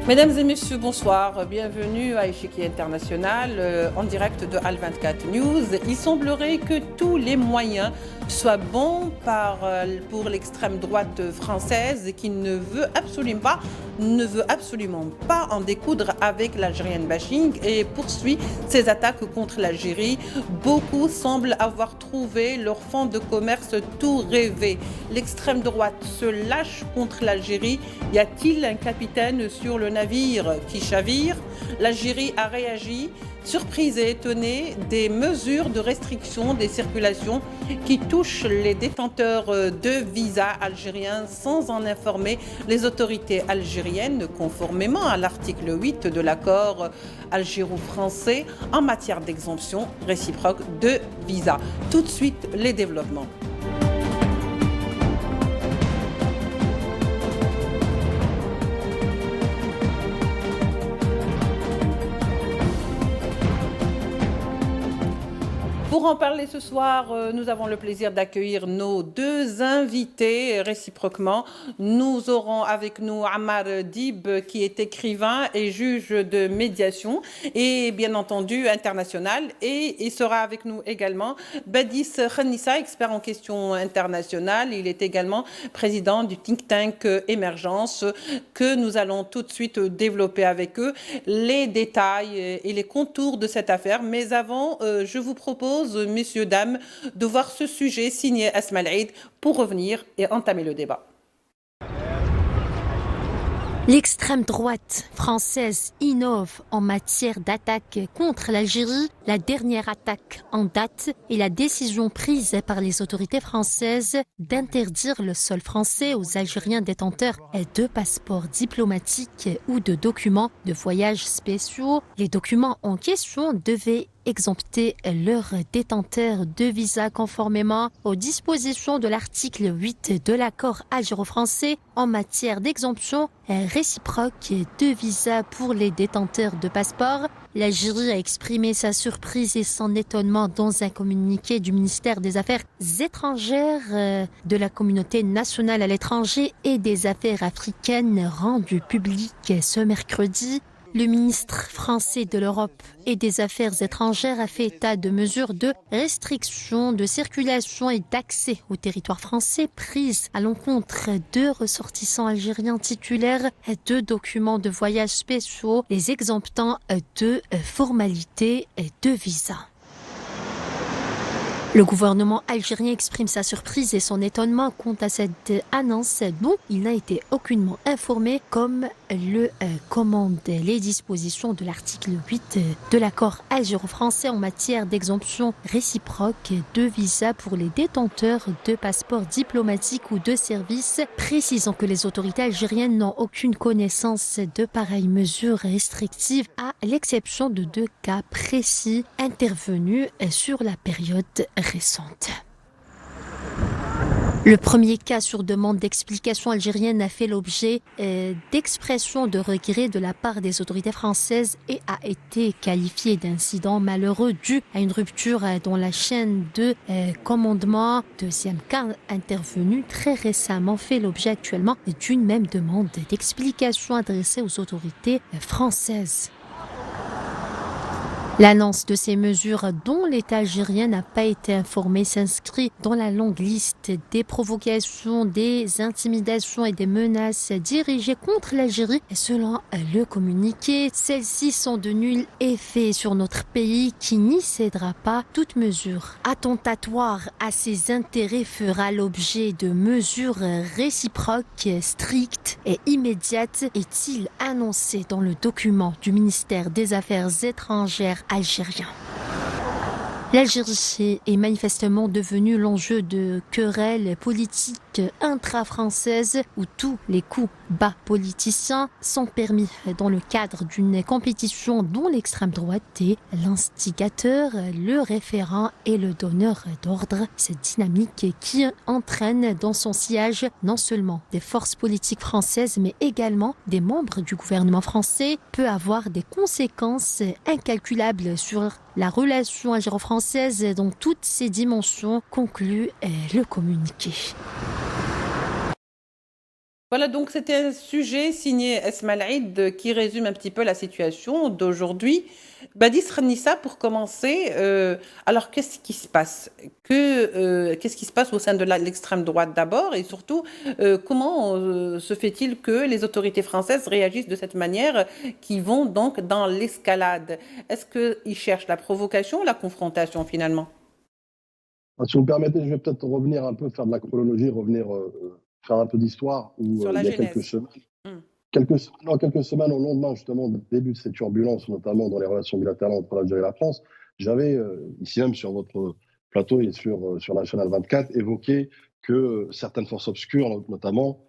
Mesdames et messieurs, bonsoir. Bienvenue à Échiquier International en direct de Al24 News. Il semblerait que tous les moyens soient bons pour l'extrême droite française qui ne veut absolument pas en découdre avec l'Algérienne bashing et poursuit ses attaques contre l'Algérie. Beaucoup semblent avoir trouvé leur fonds de commerce tout rêvé. L'extrême droite se lâche contre l'Algérie. Y a-t-il un capitaine sur le navire qui chavire? L'Algérie a réagi, surprise et étonnée des mesures de restriction des circulations qui touchent les détenteurs de visas algériens sans en informer les autorités algériennes, conformément à l'article 8 de l'accord algéro-français en matière d'exemption réciproque de visas. Tout de suite, les développements. Pour en parler ce soir, nous avons le plaisir d'accueillir nos deux invités réciproquement. Nous aurons avec nous Ammar Dib, qui est écrivain et juge de médiation et bien entendu international. Et il sera avec nous également Badis Khanissa, expert en questions internationales. Il est également président du think tank Émergence que nous allons tout de suite développer avec eux les détails et les contours de cette affaire. Mais avant, je vous propose, messieurs, dames, de voir ce sujet signé Asma Al-Eid pour revenir et entamer le débat. L'extrême droite française innove en matière d'attaque contre l'Algérie. La dernière attaque en date est la décision prise par les autorités françaises d'interdire le sol français aux Algériens détenteurs de passeports diplomatiques ou de documents de voyage spéciaux. Les documents en question devaient exempter leurs détenteurs de visa conformément aux dispositions de l'article 8 de l'accord algéro-français en matière d'exemption réciproque de visa pour les détenteurs de passeports. L'Algérie a exprimé sa surprise et son étonnement dans un communiqué du ministère des Affaires étrangères de la communauté nationale à l'étranger et des Affaires africaines rendu public ce mercredi. Le ministre français de l'Europe et des Affaires étrangères a fait état de mesures de restriction de circulation et d'accès au territoire français prises à l'encontre de ressortissants algériens titulaires de documents de voyage spéciaux, les exemptant de formalités de visa. Le gouvernement algérien exprime sa surprise et son étonnement quant à cette annonce dont il n'a été aucunement informé, comme le commandent les dispositions de l'article 8 de l'accord algéro-français en matière d'exemption réciproque de visa pour les détenteurs de passeports diplomatiques ou de services, précisant que les autorités algériennes n'ont aucune connaissance de pareilles mesures restrictives à l'exception de 2 cas précis intervenus sur la période récente. Le premier cas sur demande d'explication algérienne a fait l'objet d'expressions de regret de la part des autorités françaises et a été qualifié d'incident malheureux dû à une rupture dans la chaîne de commandement. Deuxième cas intervenu très récemment fait l'objet actuellement d'une même demande d'explication adressée aux autorités françaises. L'annonce de ces mesures dont l'État algérien n'a pas été informé s'inscrit dans la longue liste des provocations, des intimidations et des menaces dirigées contre l'Algérie. Selon le communiqué, celles-ci sont de nul effet sur notre pays qui n'y cédera pas. Toute mesure attentatoire à ses intérêts fera l'objet de mesures réciproques, strictes et immédiates, est-il annoncé dans le document du ministère des Affaires étrangères algérien. L'Algérie est manifestement devenue l'enjeu de querelles politiques intra-françaises où tous les coups bas politiciens sont permis dans le cadre d'une compétition dont l'extrême droite est l'instigateur, le référent et le donneur d'ordre. Cette dynamique qui entraîne dans son sillage non seulement des forces politiques françaises mais également des membres du gouvernement français peut avoir des conséquences incalculables sur la relation algéro-française dans toutes ses dimensions, conclut le communiqué. Voilà, donc c'était un sujet signé Esmail Eid qui résume un petit peu la situation d'aujourd'hui. Badis Khanissa, pour commencer, alors qu'est-ce qui se passe? Qu'est-ce qui se passe au sein de l'extrême droite d'abord et surtout, comment se fait-il que les autorités françaises réagissent de cette manière qui vont donc dans l'escalade? Est-ce qu'ils cherchent la provocation ou la confrontation finalement? Si vous me permettez, je vais peut-être revenir un peu, faire de la chronologie, revenir faire un peu d'histoire, où Sur la il y a quelques genèse. semaines, Hmm. quelques semaines au lendemain justement du début de cette turbulence, notamment dans les relations bilatérales entre l'Algérie et la France, j'avais, ici même sur votre plateau et sur National 24, évoqué que certaines forces obscures, notamment,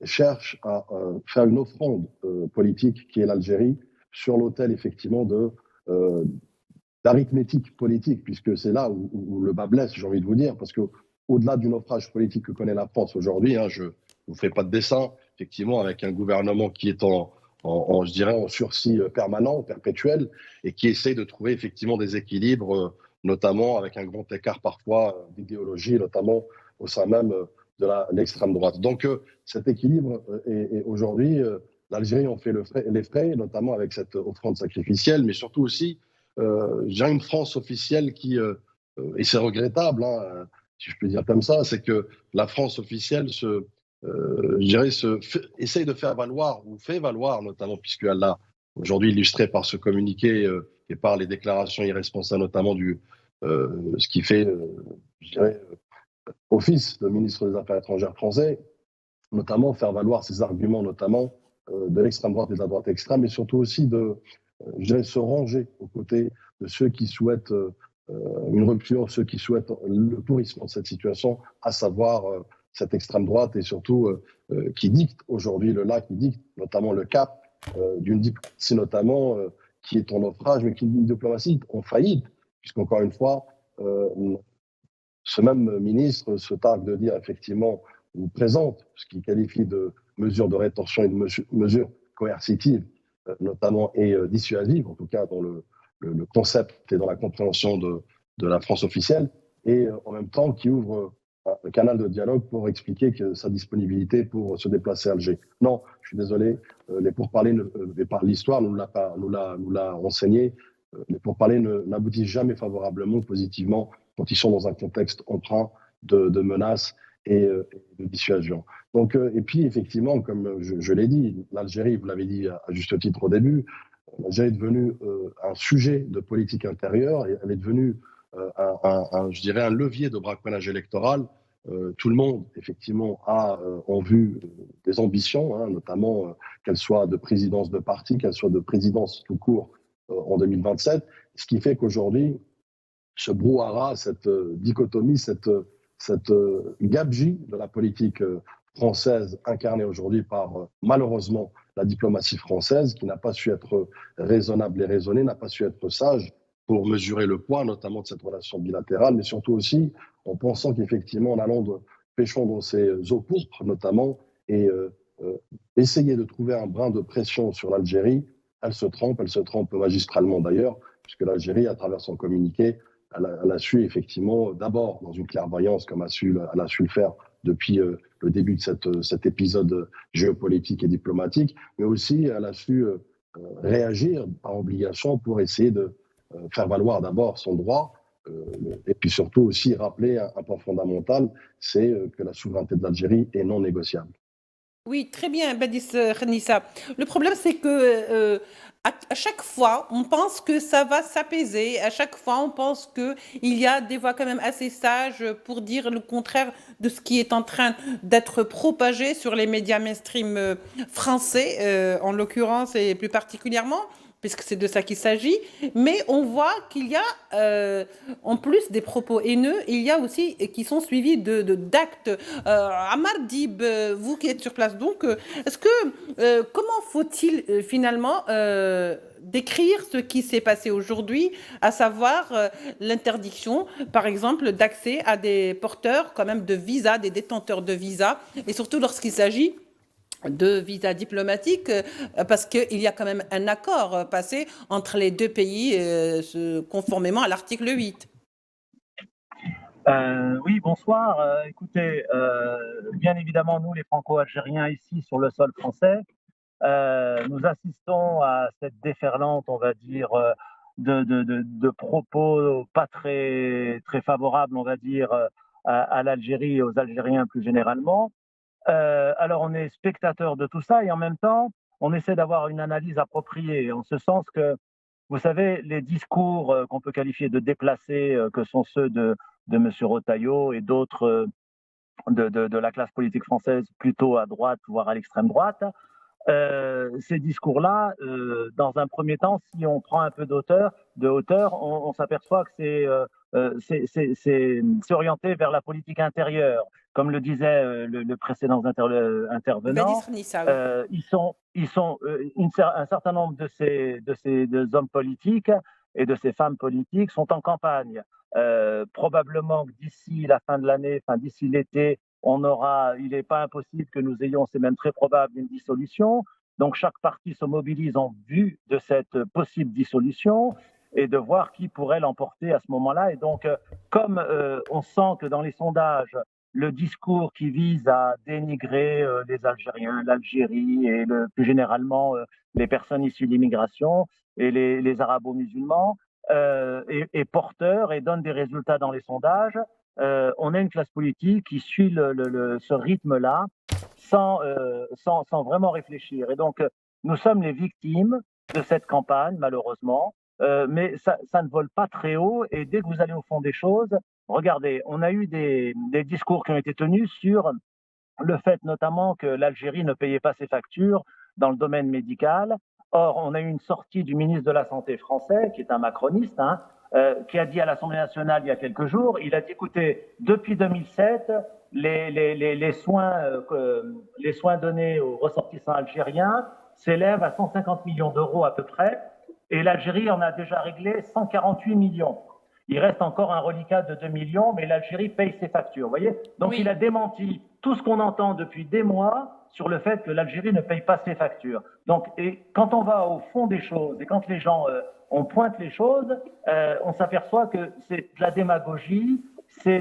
cherchent à faire une offrande politique qui est l'Algérie sur l'autel effectivement euh, d'arithmétique politique, puisque c'est là où le bas blesse, j'ai envie de vous dire, parce que au-delà du naufrage politique que connaît la France aujourd'hui, je ne vous fais pas de dessin, effectivement, avec un gouvernement qui est je dirais, en sursis permanent, perpétuel, et qui essaye de trouver effectivement des équilibres, notamment avec un grand écart parfois d'idéologie, notamment au sein même de l'extrême droite. Donc cet équilibre est aujourd'hui, l'Algérie en fait les frais, notamment avec cette offrande sacrificielle, mais surtout aussi j'ai une France officielle qui, et c'est regrettable, si je peux dire comme ça, c'est que la France officielle je dirais, essaye de faire valoir, ou fait valoir notamment, puisqu'elle l'a aujourd'hui illustré par ce communiqué et par les déclarations irresponsables, notamment ce qui fait, je dirais, office de ministre des Affaires étrangères français, notamment faire valoir ses arguments, notamment de l'extrême droite et de la droite extrême, et surtout aussi je dirais, se ranger aux côtés de ceux qui souhaitent une rupture, ceux qui souhaitent le pourrissement de cette situation, à savoir cette extrême droite et surtout qui dicte aujourd'hui qui dicte notamment le cap d'une diplomatie notamment qui est en naufrage, mais qui est une diplomatie en faillite, puisqu'encore une fois, ce même ministre se targue de dire effectivement, ou présente ce qu'il qualifie de mesures de rétorsion et de mesures coercitives, notamment et dissuasives, en tout cas dans le concept et dans la compréhension de la France officielle, et en même temps qui ouvre un canal de dialogue pour expliquer que sa disponibilité pour se déplacer à Alger. Non, je suis désolé, les pourparlers, par l'histoire nous l'a renseigné, les pourparlers n'aboutissent jamais favorablement, positivement, quand ils sont dans un contexte empreint de menaces et de dissuasion. Donc, et puis, effectivement, comme je l'ai dit, l'Algérie, vous l'avez dit à juste titre au début, l'Algérie est devenue un sujet de politique intérieure et elle est devenue, je dirais, un levier de braconnage électoral. Tout le monde, effectivement, a en vue des ambitions, notamment qu'elles soient de présidence de parti, qu'elles soient de présidence tout court en 2027, ce qui fait qu'aujourd'hui, ce brouhaha, cette dichotomie, cette gabegie de la politique française incarnée aujourd'hui par malheureusement la diplomatie française qui n'a pas su être raisonnable et raisonnée, n'a pas su être sage pour mesurer le poids notamment de cette relation bilatérale, mais surtout aussi en pensant qu'effectivement en allant pêchant dans ces eaux pourpres notamment et essayer de trouver un brin de pression sur l'Algérie, elle se trompe magistralement d'ailleurs, puisque l'Algérie, à travers son communiqué, elle a su effectivement, d'abord dans une clairvoyance comme elle a su le faire depuis le début de cet épisode géopolitique et diplomatique, mais aussi elle a su réagir par obligation pour essayer de faire valoir d'abord son droit et puis surtout aussi rappeler un point fondamental, c'est que la souveraineté de l'Algérie est non négociable. Oui, très bien, Badis Khanissa. Le problème, c'est que à chaque fois, on pense que ça va s'apaiser. À chaque fois, on pense qu'il y a des voix quand même assez sages pour dire le contraire de ce qui est en train d'être propagé sur les médias mainstream français, en l'occurrence et plus particulièrement, puisque c'est de ça qu'il s'agit. Mais on voit qu'il y a, en plus des propos haineux, il y a aussi qui sont suivis d'actes. Amar Dib, vous qui êtes sur place, donc, comment faut-il finalement décrire ce qui s'est passé aujourd'hui, à savoir l'interdiction, par exemple, d'accès à des porteurs quand même de visa, des détenteurs de visa, et surtout lorsqu'il s'agit de visa diplomatique, parce qu'il y a quand même un accord passé entre les deux pays, conformément à l'article 8. Oui, bonsoir. Écoutez, bien évidemment, nous, les Franco-Algériens, ici sur le sol français, nous assistons à cette déferlante, on va dire, de propos pas très favorables, on va dire, à l'Algérie et aux Algériens plus généralement. Alors, on est spectateur de tout ça et en même temps, on essaie d'avoir une analyse appropriée, en ce sens que, vous savez, les discours qu'on peut qualifier de déplacés, que sont ceux de M. Retailleau et d'autres de la classe politique française plutôt à droite, voire à l'extrême droite, ces discours-là, dans un premier temps, si on prend un peu de hauteur, on s'aperçoit que c'est orienté vers la politique intérieure. Comme le disait le précédent intervenant, Badis Nissaoui. un certain nombre de hommes politiques et de ces femmes politiques sont en campagne. Probablement que d'ici la fin de l'année, enfin d'ici l'été, il n'est pas impossible que nous ayons, c'est même très probable, une dissolution. Donc chaque parti se mobilise en vue de cette possible dissolution et de voir qui pourrait l'emporter à ce moment-là. Et donc, comme on sent que dans les sondages, le discours qui vise à dénigrer les Algériens, l'Algérie et plus généralement les personnes issues d'immigration et les arabo-musulmans est porteur et donne des résultats dans les sondages, on a une classe politique qui suit ce rythme-là sans vraiment réfléchir. Et donc, nous sommes les victimes de cette campagne, malheureusement, mais ça ne vole pas très haut. Et dès que vous allez au fond des choses, regardez, on a eu des discours qui ont été tenus sur le fait notamment que l'Algérie ne payait pas ses factures dans le domaine médical. Or, on a eu une sortie du ministre de la Santé français, qui est un macroniste, qui a dit à l'Assemblée nationale il y a quelques jours, il a dit, écoutez, depuis 2007, les soins donnés aux ressortissants algériens s'élèvent à 150 millions d'euros à peu près, et l'Algérie en a déjà réglé 148 millions. Il reste encore un reliquat de 2 millions, mais l'Algérie paye ses factures, vous voyez. Donc oui. Il a démenti tout ce qu'on entend depuis des mois sur le fait que l'Algérie ne paye pas ses factures. Donc, et quand on va au fond des choses et quand les gens on pointe les choses, on s'aperçoit que c'est de la démagogie, c'est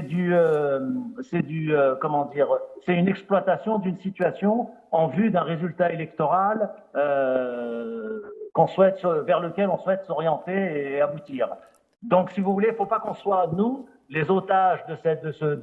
une exploitation d'une situation en vue d'un résultat électoral vers lequel on souhaite s'orienter et aboutir. Donc, si vous voulez, il ne faut pas qu'on soit, nous, les otages de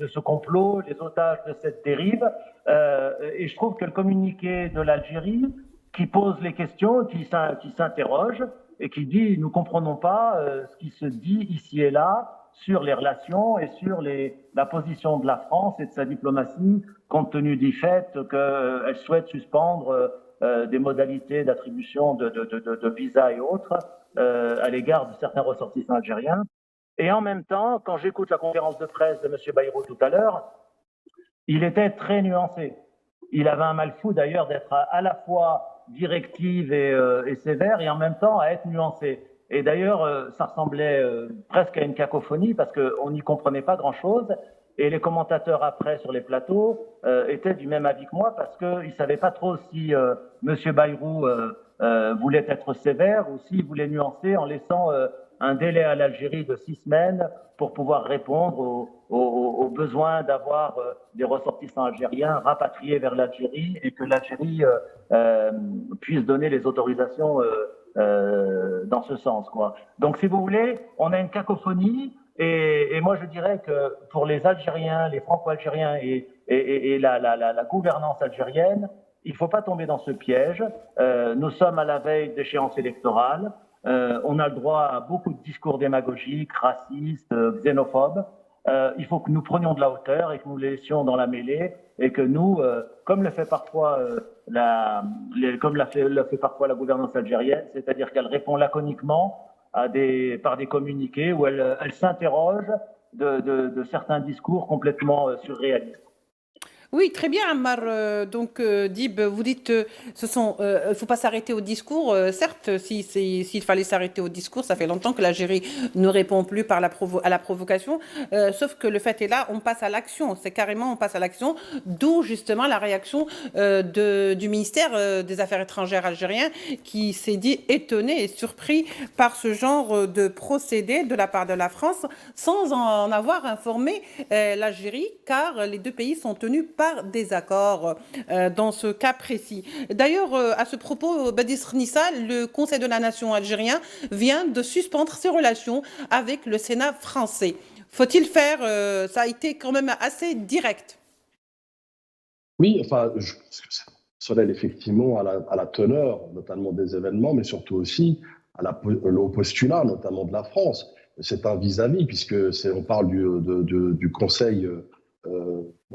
ce complot, les otages de cette dérive. Et je trouve que le communiqué de l'Algérie, qui pose les questions, qui s'interroge et qui dit « nous ne comprenons pas ce qui se dit ici et là sur les relations et sur la position de la France et de sa diplomatie, compte tenu du fait qu'elle souhaite suspendre des modalités d'attribution de visas et autres à l'égard de certains ressortissants algériens. » Et en même temps, quand j'écoute la conférence de presse de M. Bayrou tout à l'heure, il était très nuancé. Il avait un mal fou d'ailleurs d'être à la fois directive et sévère et en même temps à être nuancé. Et d'ailleurs, ça ressemblait presque à une cacophonie parce qu'on n'y comprenait pas grand-chose. Et les commentateurs après sur les plateaux étaient du même avis que moi parce qu'ils ne savaient pas trop si M. Bayrou voulait être sévère ou s'il voulait nuancer en laissant un délai à l'Algérie de 6 semaines pour pouvoir répondre aux besoins d'avoir des ressortissants algériens rapatriés vers l'Algérie et que l'Algérie puisse donner les autorisations dans ce sens, quoi. Donc, si vous voulez, on a une cacophonie et moi, je dirais que pour les Algériens, les Franco-Algériens et la gouvernance algérienne, il ne faut pas tomber dans ce piège. Nous sommes à la veille d'échéances électorales. On a le droit à beaucoup de discours démagogiques, racistes, xénophobes. Il faut que nous prenions de la hauteur et que nous les laissions dans la mêlée et que nous, comme le fait parfois la gouvernance algérienne, c'est-à-dire qu'elle répond laconiquement par des communiqués où elle s'interroge de certains discours complètement surréalistes. Oui, très bien, Ammar. Dib, vous dites, il faut pas s'arrêter au discours. Certes, s'il fallait s'arrêter au discours, ça fait longtemps que l'Algérie ne répond plus à la provocation. Sauf que le fait est là, on passe à l'action. C'est carrément, on passe à l'action. D'où justement la réaction du ministère des Affaires étrangères algérien qui s'est dit étonné et surpris par ce genre de procédé de la part de la France sans en avoir informé l'Algérie, car les deux pays sont tenus par désaccord dans ce cas précis. D'ailleurs, à ce propos, Badis Nissa, le Conseil de la Nation algérien vient de suspendre ses relations avec le Sénat français. Faut-il faire ça a été quand même assez direct. Oui, enfin, je pense que c'est personnel effectivement à la teneur, notamment des événements, mais surtout aussi au postulat, notamment de la France. C'est un vis-à-vis, puisque on parle du Conseil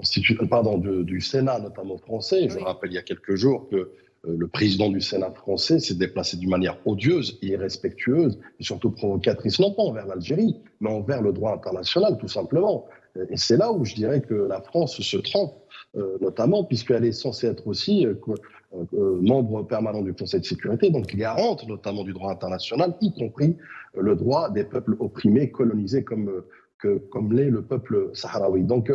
du Sénat, notamment français. Je Oui. rappelle il y a quelques jours que le président du Sénat français s'est déplacé d'une manière odieuse et irrespectueuse, et surtout provocatrice, non pas envers l'Algérie, mais envers le droit international, tout simplement. Et c'est là où je dirais que la France se trompe, notamment puisqu'elle est censée être aussi membre permanent du Conseil de sécurité, donc garante notamment du droit international, y compris le droit des peuples opprimés, colonisés comme l'est le peuple sahraoui. Donc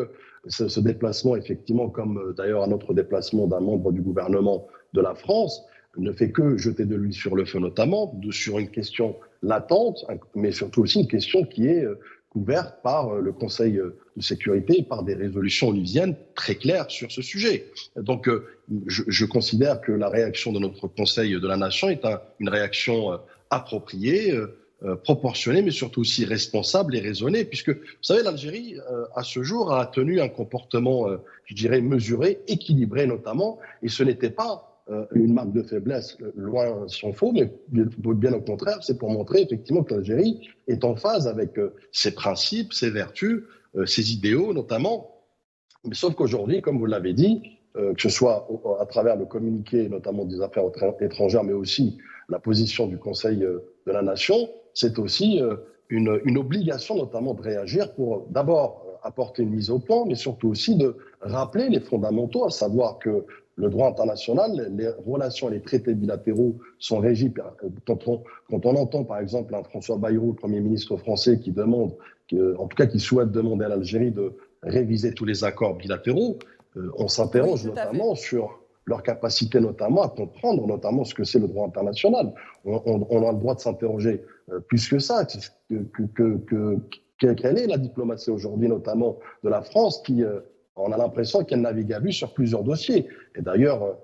ce déplacement, effectivement, comme d'ailleurs un autre déplacement d'un membre du gouvernement de la France, ne fait que jeter de l'huile sur le feu, notamment sur une question latente, mais surtout aussi une question qui est couverte par le Conseil de sécurité et par des résolutions onusiennes très claires sur ce sujet. Donc, je considère que la réaction de notre Conseil de la Nation est une réaction appropriée, proportionnée, mais surtout aussi responsable et raisonnée, puisque, vous savez, l'Algérie, à ce jour, a tenu un comportement, je dirais, mesuré, équilibré notamment, et ce n'était pas une marque de faiblesse, loin s'en faut, mais bien au contraire, c'est pour montrer effectivement que l'Algérie est en phase avec ses principes, ses vertus, ses idéaux notamment. Mais sauf qu'aujourd'hui, comme vous l'avez dit, que ce soit à travers le communiqué notamment des affaires étrangères, mais aussi la position du Conseil de la Nation, c'est aussi une obligation notamment de réagir pour d'abord apporter une mise au point, mais surtout aussi de rappeler les fondamentaux, à savoir que le droit international, les relations et les traités bilatéraux sont régis. Quand on entend par exemple un François Bayrou, Premier ministre français, qui demande, en tout cas qui souhaite demander à l'Algérie de réviser tous les accords bilatéraux, on s'interroge notamment sur leur capacité notamment à comprendre notamment ce que c'est le droit international. On a le droit de s'interroger plus que ça. Quelle est la diplomatie aujourd'hui, notamment de la France, qui on a l'impression qu'elle navigue à vue sur plusieurs dossiers. Et d'ailleurs,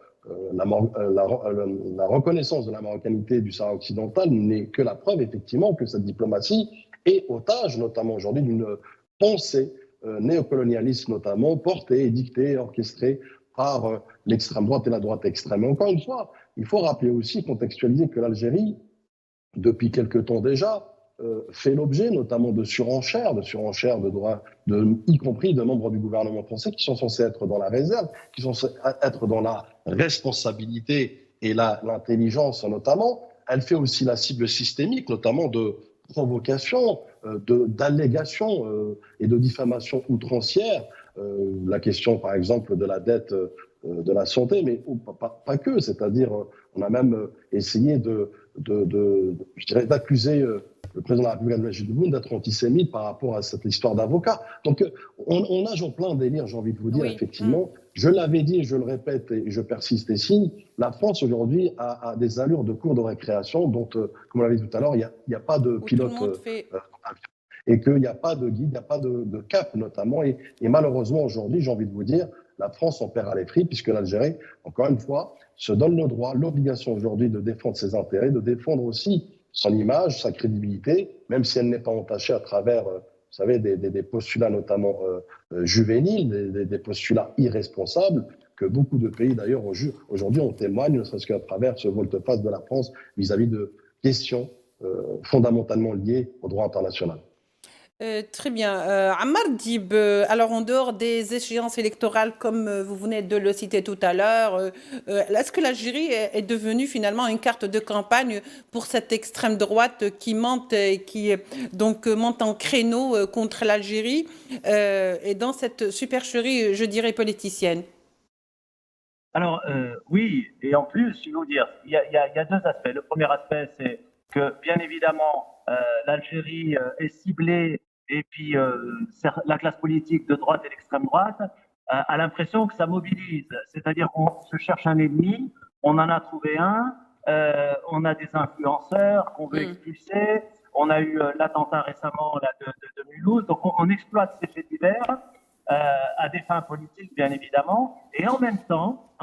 la reconnaissance de la marocanité du Sahara occidental n'est que la preuve, effectivement, que cette diplomatie est otage, notamment aujourd'hui, d'une pensée néocolonialiste, notamment portée, dictée, orchestrée par l'extrême droite et la droite extrême. Et encore une fois, il faut rappeler aussi, contextualiser que l'Algérie, depuis quelque temps déjà, fait l'objet notamment de surenchères de droits, y compris de membres du gouvernement français qui sont censés être dans la réserve, qui sont censés être dans la responsabilité et l'intelligence notamment. Elle fait aussi la cible systémique, notamment de provocations, d'allégations et de diffamations outrancières. La question, par exemple, de la dette de la santé, mais pas que. C'est-à-dire, on a même essayé je dirais, d'accuser le président de la République Abdelmadjid Tebboune d'être antisémite par rapport à cette histoire d'avocat. Donc, on nage en plein délire, j'ai envie de vous dire, effectivement. Je l'avais dit et je le répète et je persiste et signe, la France aujourd'hui a des allures de cours de récréation dont, comme on l'avait dit tout à l'heure, il n'y a pas de pilote et qu'il n'y a pas de guide, il n'y a pas de cap notamment. Et malheureusement aujourd'hui, j'ai envie de vous dire, la France en perd à l'effrit puisque l'Algérie, encore une fois, se donne le droit, l'obligation aujourd'hui de défendre ses intérêts, de défendre aussi son image, sa crédibilité, même si elle n'est pas entachée à travers, vous savez, des postulats notamment juvéniles, des postulats irresponsables, que beaucoup de pays d'ailleurs aujourd'hui en témoignent, ne serait-ce qu'à travers ce volte-face de la France vis-à-vis de questions fondamentalement liées au droit international. Très bien. Ammar Dib, alors en dehors des échéances électorales, comme vous venez de le citer tout à l'heure, est-ce que l'Algérie est devenue finalement une carte de campagne pour cette extrême droite qui monte et qui donc monte en créneau contre l'Algérie et dans cette supercherie, je dirais, politicienne? Alors, oui, et en plus, je vais vous dire, il y a deux aspects. Le premier aspect, c'est que, bien évidemment, l'Algérie est ciblée, et puis la classe politique de droite et d'extrême droite a l'impression que ça mobilise. C'est-à-dire qu'on se cherche un ennemi, on en a trouvé un, on a des influenceurs qu'on veut Mm. expulser, on a eu l'attentat récemment là, de Mulhouse, donc on exploite ces faits divers à des fins politiques, bien évidemment, et en même temps,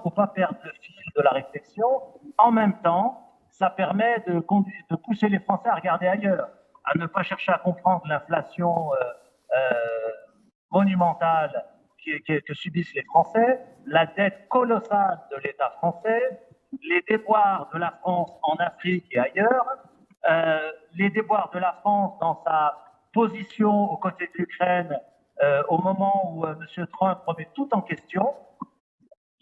faut pas perdre le fil de la réflexion. En même temps, ça permet de pousser les Français à regarder ailleurs, à ne pas chercher à comprendre l'inflation monumentale que subissent les Français, la dette colossale de l'État français, les déboires de la France en Afrique et ailleurs, les déboires de la France dans sa position aux côtés de l'Ukraine au moment où M. Trump remet tout en question,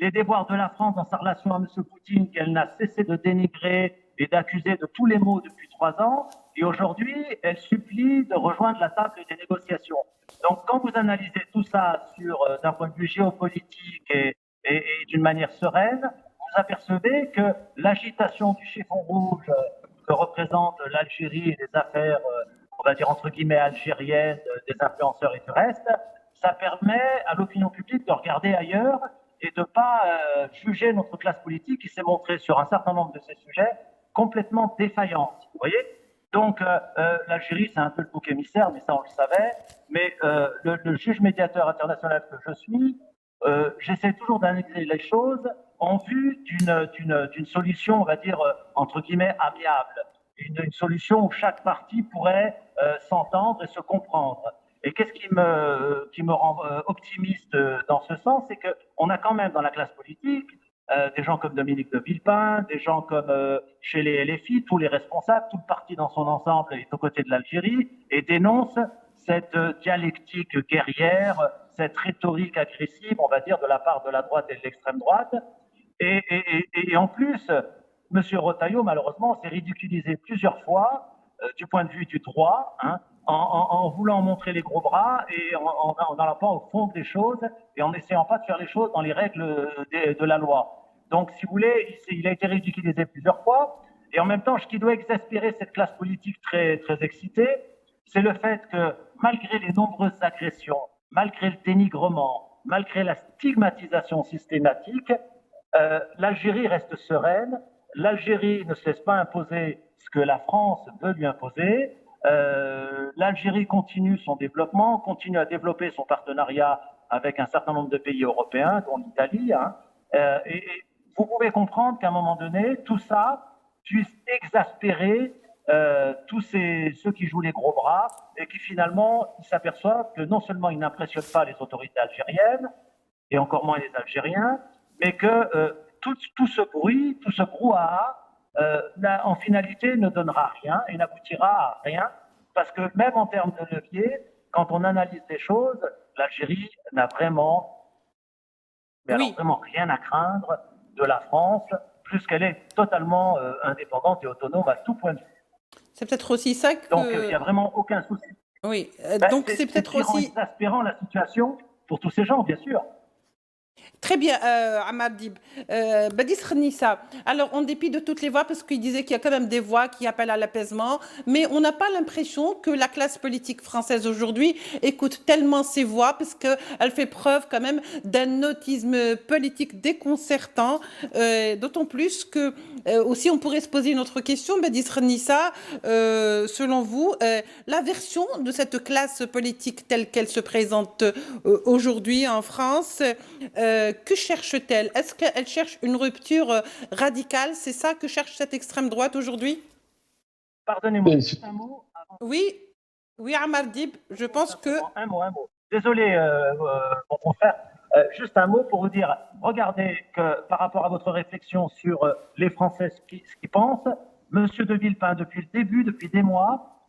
les déboires de la France dans sa relation à M. Poutine, qu'elle n'a cessé de dénigrer et d'accuser de tous les maux depuis 3 ans, et aujourd'hui, elle supplie de rejoindre la table des négociations. Donc, quand vous analysez tout ça d'un point de vue géopolitique et d'une manière sereine, vous apercevez que l'agitation du chiffon rouge que représente l'Algérie et les affaires, on va dire entre guillemets algériennes, des influenceurs et du reste, ça permet à l'opinion publique de regarder ailleurs et de ne pas juger notre classe politique qui s'est montrée sur un certain nombre de ces sujets complètement défaillante. Vous voyez? Donc l'Algérie, c'est un peu le bouc émissaire, mais ça on le savait. Mais le juge médiateur international que je suis, j'essaie toujours d'analyser les choses en vue d'une solution, on va dire, entre guillemets, amiable. Une solution où chaque partie pourrait s'entendre et se comprendre. Et qu'est-ce qui me rend optimiste dans ce sens, c'est qu'on a quand même dans la classe politique des gens comme Dominique de Villepin, des gens comme chez les LFI, tous les responsables, tout le parti dans son ensemble est aux côtés de l'Algérie et dénonce cette dialectique guerrière, cette rhétorique agressive, on va dire, de la part de la droite et de l'extrême droite. Et en plus, M. Retailleau, malheureusement, s'est ridiculisé plusieurs fois du point de vue du droit, hein, en voulant montrer les gros bras et en n'allant pas au fond des choses et en n'essayant pas de faire les choses dans les règles de la loi. Donc, si vous voulez, il a été ridiculisé plusieurs fois. Et en même temps, ce qui doit exaspérer cette classe politique très, très excitée, c'est le fait que malgré les nombreuses agressions, malgré le dénigrement, malgré la stigmatisation systématique, l'Algérie reste sereine, l'Algérie ne se laisse pas imposer ce que la France veut lui imposer, l'Algérie continue son développement, continue à développer son partenariat avec un certain nombre de pays européens, dont l'Italie, hein, et vous pouvez comprendre qu'à un moment donné, tout ça puisse exaspérer tous ceux qui jouent les gros bras et qui finalement s'aperçoivent que non seulement ils n'impressionnent pas les autorités algériennes, et encore moins les Algériens, mais que tout ce bruit, tout ce brouhaha, en finalité ne donnera rien et n'aboutira à rien, parce que même en termes de levier, quand on analyse les choses, l'Algérie n'a vraiment, Oui, vraiment rien à craindre de la France, puisqu'elle est totalement indépendante et autonome à tout point de vue. c'est peut-être aussi ça Donc il n'y que... a vraiment aucun souci. Oui, donc c'est C'est ce peut-être qui rend aussi... exaspérant la situation pour tous ces gens, bien sûr. Très bien, Amar Dib. Badis Khnissa. Alors, en dépit de toutes les voix, parce qu'il disait qu'il y a quand même des voix qui appellent à l'apaisement, mais on n'a pas l'impression que la classe politique française aujourd'hui écoute tellement ces voix, parce qu'elle fait preuve quand même d'un autisme politique déconcertant, d'autant plus que, aussi, on pourrait se poser une autre question, Badis Khnissa, selon vous, la version de cette classe politique telle qu'elle se présente aujourd'hui en France, que cherche-t-elle? Est-ce qu'elle cherche une rupture radicale? C'est ça que cherche cette extrême droite aujourd'hui? Pardonnez-moi, juste un mot. Oui, oui, Amar Dib, je pense que... Un mot. Désolé, mon confrère. Juste un mot pour vous dire, regardez que par rapport à votre réflexion sur les Français, ce qu'ils pensent, Monsieur de Villepin, depuis le début, depuis des mois,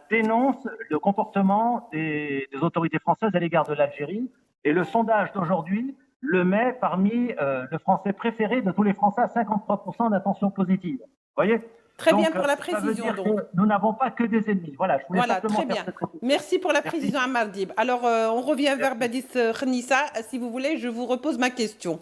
dénonce le comportement des autorités françaises à l'égard de l'Algérie. Et le sondage d'aujourd'hui le met parmi le Français préféré de tous les Français à 53% d'attention positive. Vous voyez? Très donc, bien pour la ça veut précision. dire Donc. que nous n'avons pas que des ennemis. Voilà, je voulais Voilà, simplement très faire bien. cette précision. Merci pour la Merci. précision, Amar Dib. Alors, on revient vers Badis Khnissa. Si vous voulez, je vous repose ma question.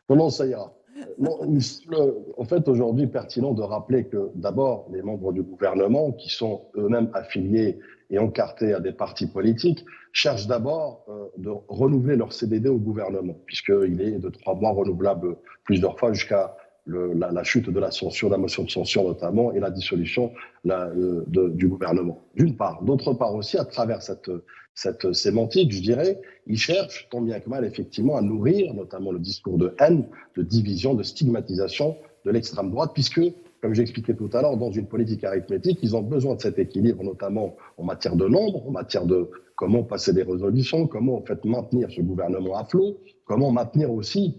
Comment ça ira? Non, il semble, en fait, aujourd'hui pertinent de rappeler que d'abord, les membres du gouvernement, qui sont eux-mêmes affiliés et encartés à des partis politiques, cherchent d'abord de renouveler leur CDD au gouvernement, puisqu'il est de 3 mois renouvelable plusieurs fois jusqu'à la chute de la censure, de la motion de censure notamment, et la dissolution du gouvernement, d'une part. D'autre part aussi, à travers cette sémantique, je dirais, ils cherchent tant bien que mal effectivement à nourrir notamment le discours de haine, de division, de stigmatisation de l'extrême droite, puisque, comme j'expliquais tout à l'heure, dans une politique arithmétique, ils ont besoin de cet équilibre, notamment en matière de nombre, en matière de comment passer des résolutions, comment en fait maintenir ce gouvernement à flot, comment maintenir aussi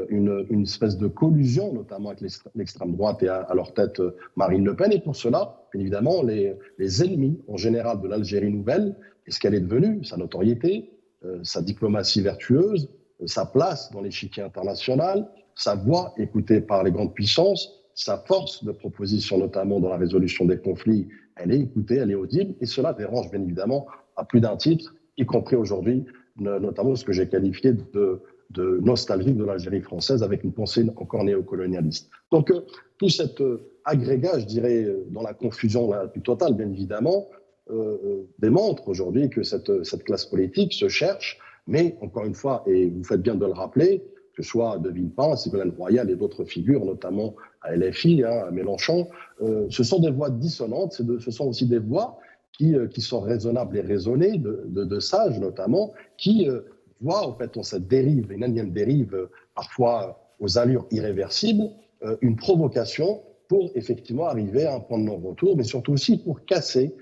une espèce de collusion, notamment avec l'extrême droite et à leur tête Marine Le Pen. Et pour cela, bien évidemment, les ennemis en général de l'Algérie nouvelle, et ce qu'elle est devenue, sa notoriété, sa diplomatie vertueuse, sa place dans l'échiquier international, sa voix écoutée par les grandes puissances, sa force de proposition, notamment dans la résolution des conflits, elle est écoutée, elle est audible, et cela dérange bien évidemment à plus d'un titre, y compris aujourd'hui, notamment ce que j'ai qualifié de nostalgique de l'Algérie française avec une pensée encore néocolonialiste. Donc tout cet agrégat, je dirais, dans la confusion la plus totale, bien évidemment, démontre aujourd'hui que cette classe politique se cherche, mais encore une fois, et vous faites bien de le rappeler, que ce soit de Villepin, Ségolène Royal et d'autres figures, notamment à LFI, à Mélenchon, ce sont des voix dissonantes, ce sont aussi des voix qui sont raisonnables et raisonnées, de sages notamment, qui voient en fait dans cette dérive, une énième dérive, parfois aux allures irréversibles, une provocation pour effectivement arriver à un point de non-retour, mais surtout aussi pour casser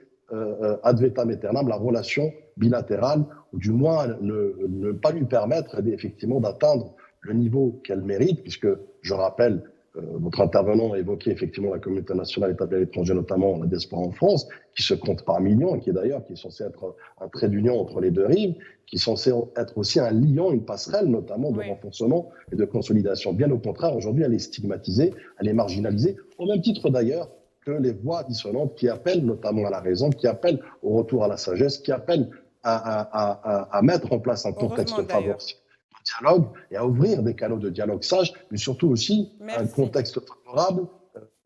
ad vitam aeternam la relation bilatérale, ou du moins ne pas lui permettre effectivement d'atteindre le niveau qu'elle mérite, puisque je rappelle, votre intervenant a évoqué effectivement la communauté nationale établie à l'étranger, notamment la diaspora en France, qui se compte par millions et qui est censé être un trait d'union entre les deux rives, qui est censé être aussi un liant, une passerelle notamment de renforcement et de consolidation. Bien au contraire, aujourd'hui, elle est stigmatisée, elle est marginalisée, au même titre d'ailleurs que les voix dissonantes qui appellent notamment à la raison, qui appellent au retour à la sagesse, qui appellent à mettre en place un contexte favorable de dialogue et à ouvrir des canaux de dialogue sage, mais surtout aussi un contexte favorable,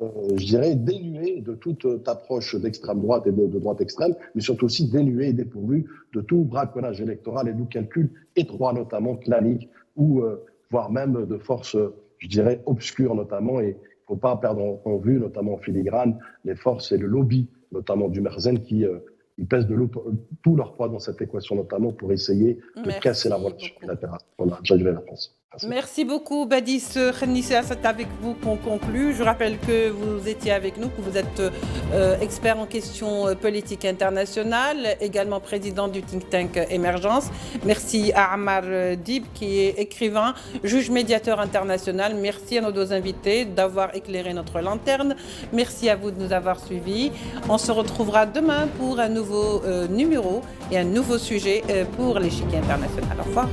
je dirais, dénué de toute approche d'extrême droite et de droite extrême, mais surtout aussi dénué et dépourvu de tout braconnage électoral et de calcul étroit, notamment clanique, ou voire même de forces, je dirais, obscures notamment. Et il ne faut pas perdre en vue, notamment en filigrane, les forces et le lobby, notamment du Merzen, qui ils pèsent tout leur poids dans cette équation, notamment pour essayer de casser la relation bilatérale. Voilà, j'admets la France. Merci beaucoup, Badis Khenissa. C'est avec vous qu'on conclut. Je rappelle que vous étiez avec nous, que vous êtes expert en questions politiques internationales, également président du think tank Émergence. Merci à Ammar Dib, qui est écrivain, juge médiateur international. Merci à nos deux invités d'avoir éclairé notre lanterne. Merci à vous de nous avoir suivis. On se retrouvera demain pour un nouveau numéro et un nouveau sujet pour l'échiquier international. Au revoir.